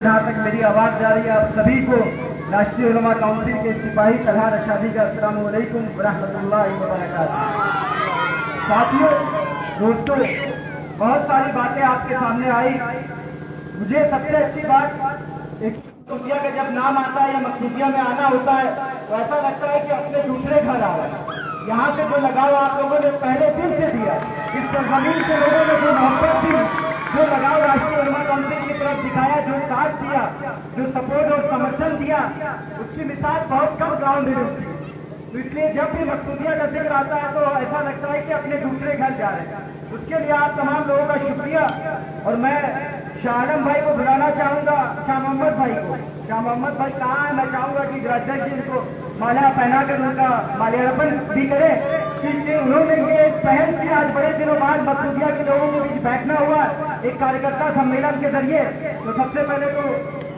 जहाँ तक मेरी आवाज जा रही है, आप सभी को राष्ट्रीय उलमा काउंसिल के सिपाही तलहा रशादी का अस्सलाम वालेकुम वरहमतुल्लाहि वबरकातुहू। साथियों, दोस्तों, बहुत सारी बातें आपके सामने आई। मुझे सबसे अच्छी बात, एक मकसूदिया का जब नाम आता है या मकसूदिया में आना होता है तो ऐसा लगता है कि अपने दूसरे घर आ रहा है। यहाँ से जो लगाव आप लोगों ने पहले दिन से दिया, इस सरजमीन के लोगों ने जो मोहब्बत दी, जो लगाव राष्ट्रीय उलमा काउंसिल की तरफ दिखाया, जो साथ दिया, जो सपोर्ट और समर्थन दिया, उसकी मिसाल बहुत कम गाँव में मिलती है। तो इसलिए जब भी मकसूदिया का जिक्र आता है तो ऐसा लगता है कि अपने दूसरे घर जा रहे हैं। उसके लिए आप तमाम लोगों का शुक्रिया। और मैं शाह आलम भाई को बुलाना चाहूंगा, शाह मोहम्मद भाई को। शाह मोहम्मद भाई कहाँ है? मैं चाहूंगा कि अध्यक्ष जी इनको माला पहनाकर उनका माल्यार्पण भी करें, क्योंकि उन्होंने ये पहल की। आज बड़े दिनों बाद मकसूदिया के लोगों के बीच बैठना हुआ एक कार्यकर्ता सम्मेलन के जरिए। तो सबसे पहले तो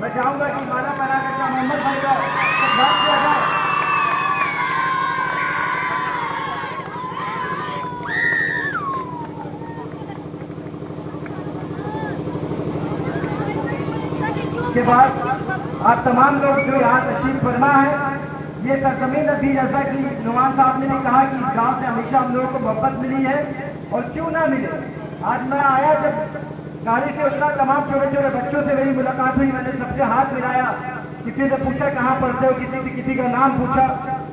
मैं चाहूंगा कि माला पहनाकर शाह मोहम्मद भाई का बात किया जाए। के बाद आप तमाम लोग जो यहाँ तशरीफ फरमा है, ये सरजमीन अभी जैसा कि नुमान साहब ने भी कहा कि इस गाँव से हमेशा हम लोगों को मोहब्बत मिली है और क्यों ना मिले। आज मैं आया, जब गाड़ी से उतना तमाम छोटे छोटे बच्चों से मेरी मुलाकात हुई, मैंने सबसे हाथ मिलाया, किसी से पूछा कहाँ पढ़ते हो, किसी से किसी का नाम पूछा।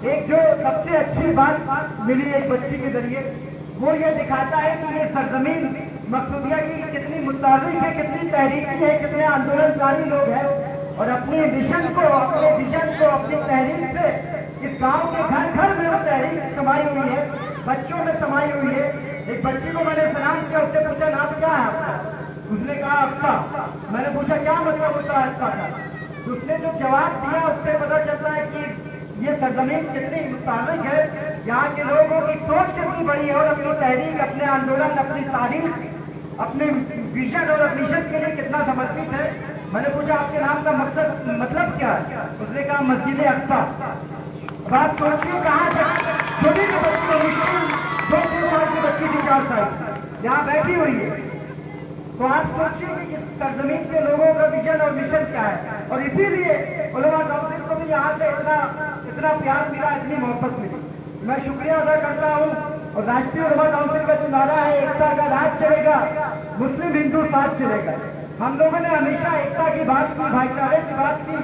एक जो सबसे अच्छी बात मिली एक बच्ची के जरिए, वो ये दिखाता है कि ये सरजमीन मकसूदिया की कितनी मुताबिक है, कितनी तहरीकी है, कितने आंदोलनकारी लोग हैं और अपने विजन को, अपनी तहरीक से इस गांव के घर घर में वो तहरीक समाई हुई है, बच्चों में समाई हुई है। एक बच्ची को मैंने सलाम किया, उससे पूछा नाम क्या है आपका? उसने कहा अफ्ता। मैंने पूछा क्या मतलब होता है अफ्ता का? उसने जो जवाब दिया उससे पता चलता है कि ये सरजमीन कितनी मुताबिक है, यहाँ के लोगों की सोच कितनी बड़ी है और अपनी तहरीक, अपने आंदोलन, अपनी तारीख, अपने विजन और मिशन के लिए कितना समर्पित है। मैंने पूछा आपके नाम का मतलब क्या है? उसने कहा मस्जिद अक्सा। अब आप सोचिए कहाँ से छोटी सी बच्ची, 2-3 साल की बच्ची थी, 4 साल यहाँ बैठी हुई है। तो आप सोचिए कि इस सरजमीन के लोगों का विजन और मिशन क्या है। और इसीलिए उलमा काउंसिल को भी यहाँ से इतना प्यार मिला, इतनी मोहब्बत मिली। मैं शुक्रिया अदा करता हूँ। और राष्ट्रीय उलमा काउंसिल का जो नारा है, एकता का राज चलेगा, मुस्लिम हिंदू साथ चलेगा। हम लोगों ने हमेशा एकता की बात की, भाईचारे की बात की,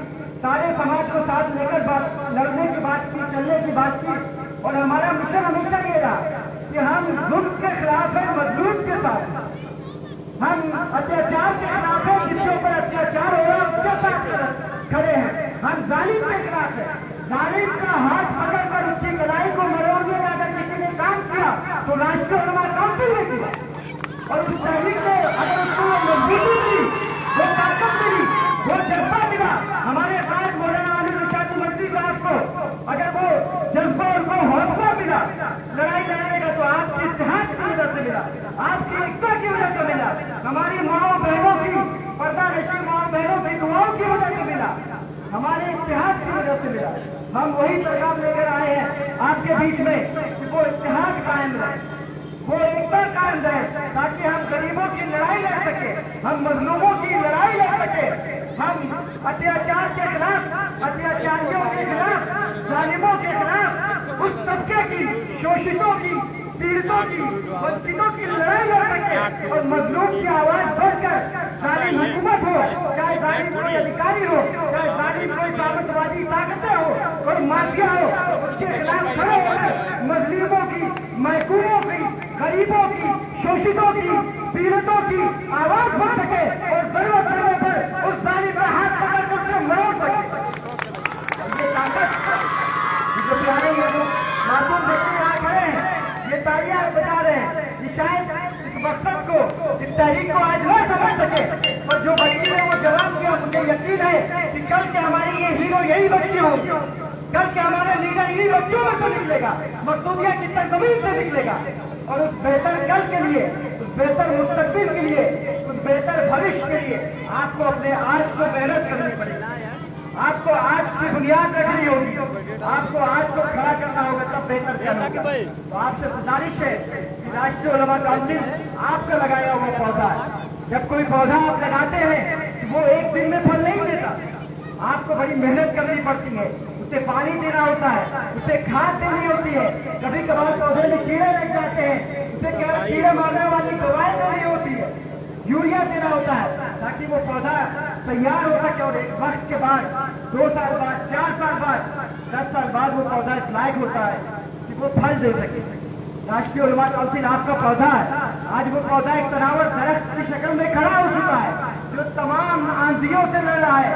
सारे समाज को साथ लेकर लड़ने की बात की, चलने की बात की। और हमारा मिशन हमेशा ये रहा कि हम जुल्म के खिलाफ है, मजलूम के साथ, हम अत्याचार के खिलाफ है, जिसके ऊपर अत्याचार हो रहा है उसके साथ खड़े हैं। हम जालिम के खिलाफ है, जालिम का हाथ पकड़कर उसकी कलाई को मरोड़ने का अगर किसी ने काम किया तो राष्ट्रीय उलमा काउंसिल ने किया। और उस तहरीक ने अगर उसको मजबूती मिली, वो ताकत मिली, वो जज्बा मिला, हमारे साथ मौलाना अली रशादी मंत्री साहब को अगर वो जज्बा, उनको हौसला मिला लड़ाई लड़ने का, तो आपकी इत्तेहाद की वजह से मिला, आपकी एकता की वजह से मिला, हमारी माओ बहनों की, पर्दा नशीं माओ बहनों की दुआओं की वजह से मिला, हमारे इत्तेहाद की वजह से मिला। हम वही पैगाम लेकर आए हैं आपके बीच में कि वो इत्तेहाद कायम रहे, वो एकता कायम रहे, ताकि हम गरीबों की लड़ाई लड़ सके, हम मजलूमों की लड़ाई लड़ सके, हम अत्याचार के खिलाफ, अत्याचारियों के खिलाफ, जालिमों के खिलाफ, उस तबके की, शोषितों की, पीड़ितों की, वंचितों की लड़ाई लड़ सके और मजलूम की आवाज बढ़कर जालिम हुकूमत हो, चाहे जालिम कोई अधिकारी हो, चाहे जालिम कोई सामंतवादी ताकतें हो और माफिया हो, उसके खिलाफ खड़े होकर मजलूमों की, महकूमों की, गरीबों की, शोषितों की, पीड़ितों की आवाज बढ़ सके और जरूरत पड़ने पर उस जालिम का हाथ पकड़कर उसे मरोड़ सके। ये ताकत जो प्यारे मासूम बच्चे यहाँ खड़े हैं, ये तालियां बजा रहे हैं, ये शायद इस मकसद को, इस तहरीक को आज न समझ सके, और जो बच्ची ने वो जवाब दिया, मुझे यकीन है कि कल के हमारी ये हीरो यही बच्चे होंगे, कल के हमारे लीडर इन्हीं बच्चों में से निकलेगा, मकसूदिया की सरजमीन से निकलेगा। और उस बेहतर कल के लिए, उस बेहतर मुस्तकबिल के लिए, उस बेहतर भविष्य के लिए आपको अपने आज को मेहनत करनी पड़ेगी, आपको आज की बुनियाद रखनी होगी, आपको आज को खड़ा करना होगा, तब बेहतर क्या होगा। तो आपसे गुजारिश है कि राष्ट्रीय उलमा काउंसिल आपका लगाया हुआ पौधा है, जब कोई पौधा आप लगाते हैं वो एक दिन में फल नहीं पड़ती है, उसे पानी देना होता है, उसे खाद देनी होती है, कभी कभार पौधे में कीड़े लग जाते हैं, उसे कीड़े मारने वाली दवाई देनी होती है, यूरिया देना होता है ताकि वो पौधा तैयार हो सके और एक वक्त के बाद 2 साल बाद 4 साल बाद 10 साल बाद वो पौधा इस लायक होता है कि वो फल दे सके। राष्ट्रीय उलमा काउंसिल आपका पौधा है, आज वो पौधा एक तनावर दरख्त की शक्ल में खड़ा हो चुका है जो तमाम आंधियों से लड़ रहा है,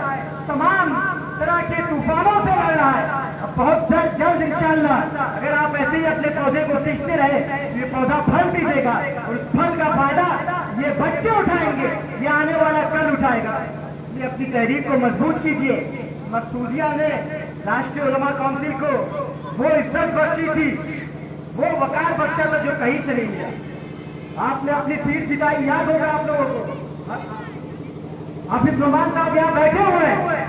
तमाम तरह के तूफानों से लड़ रहा है। अब बहुत जल्द इंशाअल्लाह अगर आप ऐसे ही अपने पौधे को सींचते रहे ये पौधा फल भी देगा और उस फल का फायदा ये बच्चे उठाएंगे, ये आने वाला कल उठाएगा। ये अपनी तहरीक को मजबूत कीजिए। मकसूदिया ने राष्ट्रीय उलमा काउंसिल को वो इज्जत बख्शी थी, वो वकार बख्शा था जो कहीं से नहीं मिला। आपने अपनी सीट जिताई, याद होगा आप लोगों को। हाफिज नुमान साहब यहाँ बैठे हुए हैं,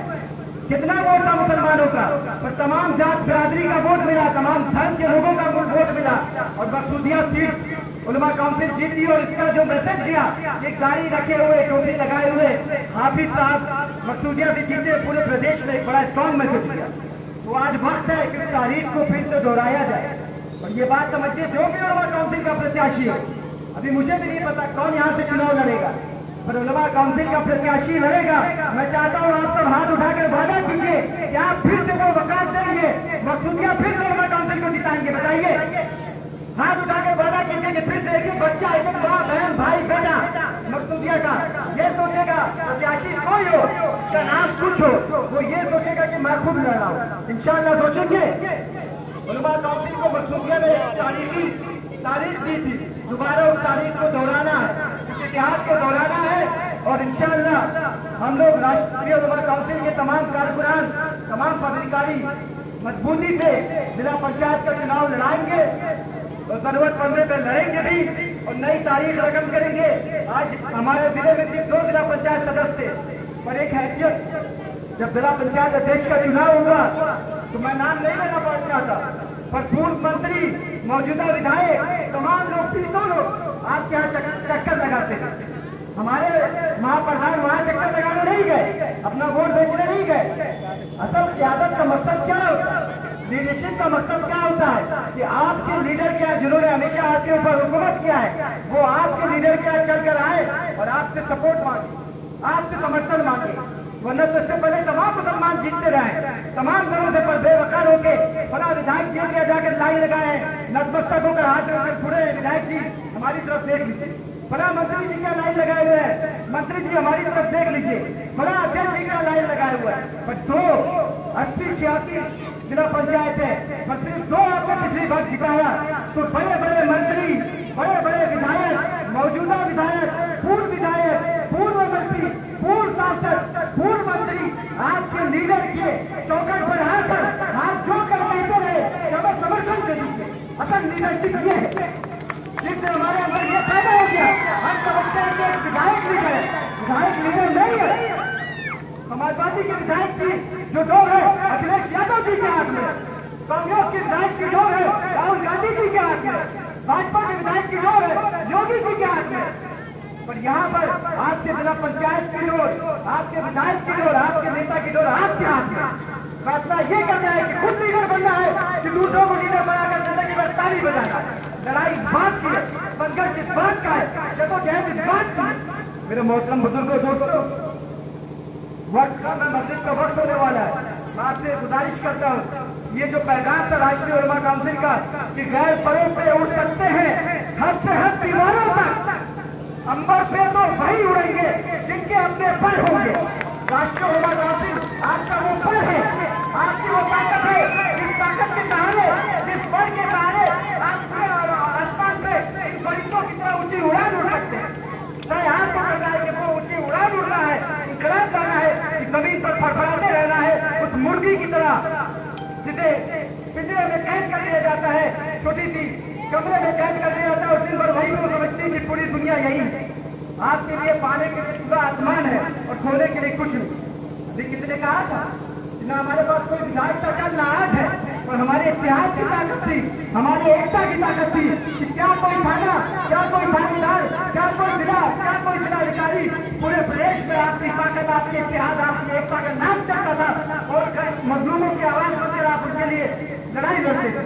कितना वोट था मुसलमानों का, पर तमाम जात बिरादरी का वोट मिला, तमाम धर्म के लोगों का वोट मिला और मकसूदिया सीट उलमा काउंसिल जीती। और इसका जो मैसेज दिया, एक गाड़ी रखे हुए, टोपी लगाए हुए हाफिज साहब मकसूदिया से जीते, पूरे प्रदेश में एक बड़ा स्ट्रॉन्ग मैसेज दिया। तो आज वक्त है कि तारीख को फिर से दोहराया जाए और ये बात समझिए, जो भी उलमा काउंसिल का प्रत्याशी है, अभी मुझे भी नहीं पता कौन यहाँ से चुनाव लड़ेगा, पर उलमा काउंसिल का प्रत्याशी लड़ेगा। मैं चाहता हूँ आप सब हाथ उठाकर वादा कीजिए कि आप फिर से वो वकालत देंगे, मकसूदिया फिर से उलमा काउंसिल को जिताएंगे। बताइए, हाथ उठाकर वादा कीजिए कि फिर से एक बच्चा, एक माँ, बहन, भाई, बेटा मकसूदिया का ये सोचेगा प्रत्याशी कोई हो, उसका नाम कुछ हो, वो ये सोचेगा कि मैं खुद लड़ रहा हूँ। इंशाअल्लाह सोचेंगे। उलमा काउंसिल को मकसूदिया ने तारीख दी थी, दोबारा उस तारीख को दोहराना है, उस इतिहास को दोहराना है और इंशाअल्लाह हम लोग राष्ट्रीय उलमा काउंसिल के तमाम कारकुनान, तमाम पदाधिकारी मजबूती से जिला पंचायत का चुनाव लड़ाएंगे और जरूरत पड़ने पर लड़ेंगे भी और नई तारीख रकम करेंगे। आज हमारे जिले में सिर्फ 2 जिला पंचायत सदस्य थे, पर एक हैसियत, जब जिला पंचायत अध्यक्ष का चुनाव हुआ तो मैं नाम नहीं लेना चाहता, पर पूर्व मंत्री, मौजूदा विधायक, तमाम लोग, 300 लोग आपके यहाँ चक्कर लगाते हैं। हमारे महाप्रधान वहां चक्कर लगाने नहीं गए, अपना वोट बेचने नहीं गए। असल क्यादत का मकसद क्या होता है, लीडरशिप का मकसद क्या होता है कि आपके लीडर क्या, जिन्होंने हमेशा आपके ऊपर हुकूमत किया है, वो आपके लीडर क्या चल कर आए और आपसे सपोर्ट मांगे, आपसे समर्थन मांगे। वरना तो इससे पहले तमाम मुसलमान जीतते रहे, तमाम घरों से पर बेवकार होके बड़ा विधायक जी के जाकर लाइन लगाए, नतमस्तक होकर हाथ जोड़कर पूरे विधायक जी हमारी तरफ देख लीजिए, बड़ा मंत्री जी का लाइन लगाए हुए हैं, मंत्री जी हमारी तरफ देख लीजिए, बड़ा अध्यक्ष जी का लाइन लगाए हुआ है। पर 280-86 जिला पंचायत है, पर सिर्फ 2 आपको पिछली बार जिताया, तो बड़े बड़े मंत्री, बड़े बड़े विधायक, मौजूदा विधायक, पूर्व विधायक, पूर्व मंत्री, पूर्व सांसद, पूर्व मंत्री आपके लीडर के चौकट पर आकर हाथ जोड़कर कहते रहे कि हमें समर्थन दे दीजिए। असल लीडरशिप ये है जिससे हमारे अंदर ये पैदा हो गया, हम समझते हैं कि विधायक लीडर है, विधायक लीडर नहीं है। समाजवादी के विधायक की जो डोर है अखिलेश यादव जी के हाथ में, कांग्रेस के विधायक की डोर है राहुल गांधी जी के हाथ में, भाजपा के विधायक की डोर है योगी जी के हाथ में। पर यहाँ पर आपके जिला पंचायत की डोर, आपके विधायक की डोर, आपके नेता की डोर आपके हाथ में। फैसला ये करना है कि खुद लीडर बनना है कि दूसरों को लीडर बनाकर जिंदगी में ताली बजाना है। लड़ाई इस बात की है, संघर्ष इस बात का है, जदोजहद इस बात की है। मेरे मोहतरम बुजुर्गों, दोस्तों, वक्त का, मैं मस्जिद का वक्त होने वाला है, मैं आपसे गुजारिश करता हूँ, ये जो पैगाम था राष्ट्रीय उलमा काउंसिल का कि गैर परों पे उड़ सकते हैं, हद से हद दीवारों तक, अंबर पे तो वही उड़ेंगे जिनके अपने पर होंगे। राष्ट्रीय उलमा काउंसिल आपका वो पर है, आपकी वो ताकत है, इस ताकत के सहारे, जिस पर के सहारे आप आसमान पे इन परिंदों की तरह ऊंची उड़ान उड़ सकते हैं। चाहे आपको करना है कि वो ऊंची उड़ान उड़ना है, इंकलाब करना है कि जमीन पर फड़फड़ाते रहना है उस मुर्गी की तरह जिसे पिंजरे में कैद कर दिया जाता है, छोटी सी कमरे में कैद कर दिया जाता है, उस दिन पर वही वो समझती है कि पूरी दुनिया यही है। आपके लिए पाने के लिए पूरा आसमान है और खोने के लिए कुछ नहीं। अभी किसी ने कहा था कि ना हमारे पास कोई विधायक का ना आज है, और हमारे इतिहास की ताकत थी, हमारी एकता की ताकत थी कि क्या कोई थाना, क्या कोई थानेदार, क्या कोई जिला, क्या कोई जिलाधिकारी, पूरे प्रदेश में आपकी ताकत, आपके इतिहास, आपकी एकता का नाम चलता था और मजलूम करते थे,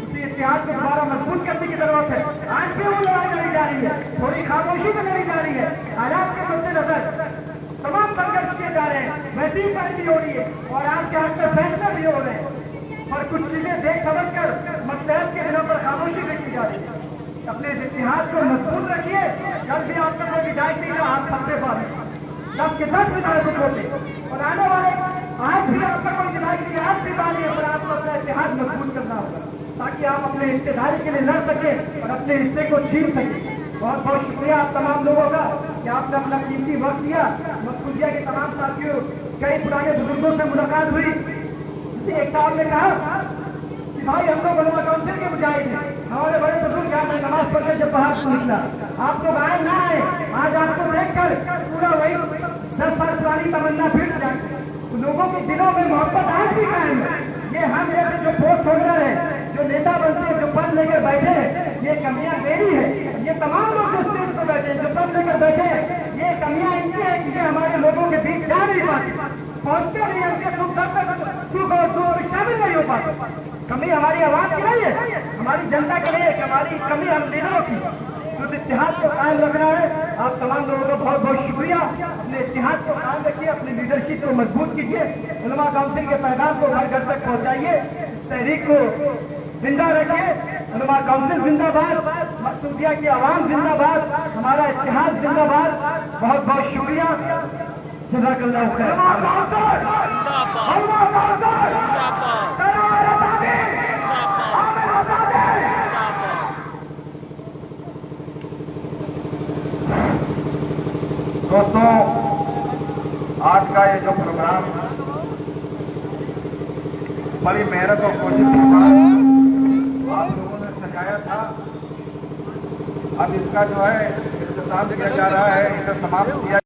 उसी इतिहास को दोबारा मजबूत करने की जरूरत है। आज भी वो लड़ाई लड़ी जा रही है, थोड़ी खामोशी में लड़ी जा रही है। हालात के मद्देनजर तमाम संघर्ष किए जा रहे हैं, वैसी भी हो रही है और आज के हाथ में फैसले भी हो रहे हैं, और कुछ चीजें देख समझ कर मतदान के दिनों पर खामोशी रखी जा रही है। अपने इस इतिहास को मजबूत रखिए। जब भी आपको कोई विधायक नहीं रहा, आप सबसे पाले 10 के 10 विधायक होते और आने वाले आज भी आपका कोई विधायक नहीं, आज भी पालिए, और आपको अपना इतिहास मजबूत करना होगा ताकि आप अपने हिस्सेदारी के लिए लड़ सके और अपने हिस्से को छीन सके। बहुत बहुत शुक्रिया आप तमाम लोगों का कि आपने अपना कीमती वक्त दिया। मकसूदिया के तमाम साथियों, कई पुराने बुजुर्गों से मुलाकात हुई। एक साहब ने कहा कि भाई हम लोग उलमा काउंसिल के मुजाहिद हैं, हमारे बड़े बुजुर्ग यहाँ पे नमाज पढ़कर जब बाहर से निकला, आप लोग आए ना आए, आज आपको देखकर पूरा वही 10 साल पुरानी तमन्ना फिर जाए। लोगों के दिलों में मोहब्बत आज भी कायम है। ये हम जैसे जो पोस्ट होल्डर है, जो नेता बनते हैं, जो पद लेकर बैठे हैं, ये कमियां मेरी है। ये तमाम लोग जो स्टेज पर बैठे हैं, जो पद लेकर बैठे हैं, ये कमियां इनकी है कि ये हमारे लोगों के बीच जा नहीं पाते, पहुंचते नहीं, उनके सुख दुख शामिल नहीं हो पाते। कमी हमारी आवाज की नहीं है, हमारी जनता के लिए, हमारी कमी हम लीडरों की। तो इतिहास को कायम रखना है। आप तमाम लोगों का बहुत बहुत शुक्रिया। अपने इतिहास को कायम रखिए, अपनी लीडरशिप को मजबूत कीजिए, उलमा काउंसिल के पैगाम को घर घर तक पहुंचाइए, तहरीक को जिंदा रखिए। उलमा काउंसिल जिंदाबाद, मकसूदिया की आवाम जिंदाबाद, हमारा इतिहास जिंदाबाद। बहुत बहुत शुक्रिया। जज़ाकल्लाह खैर। दोस्तों, आज का ये जो प्रोग्राम बड़ी मेहनत और कोशिश के बाद आप लोगों ने सजाया था, अब इसका जो है इख्तिताम किया जा रहा है, इसे समाप्त किया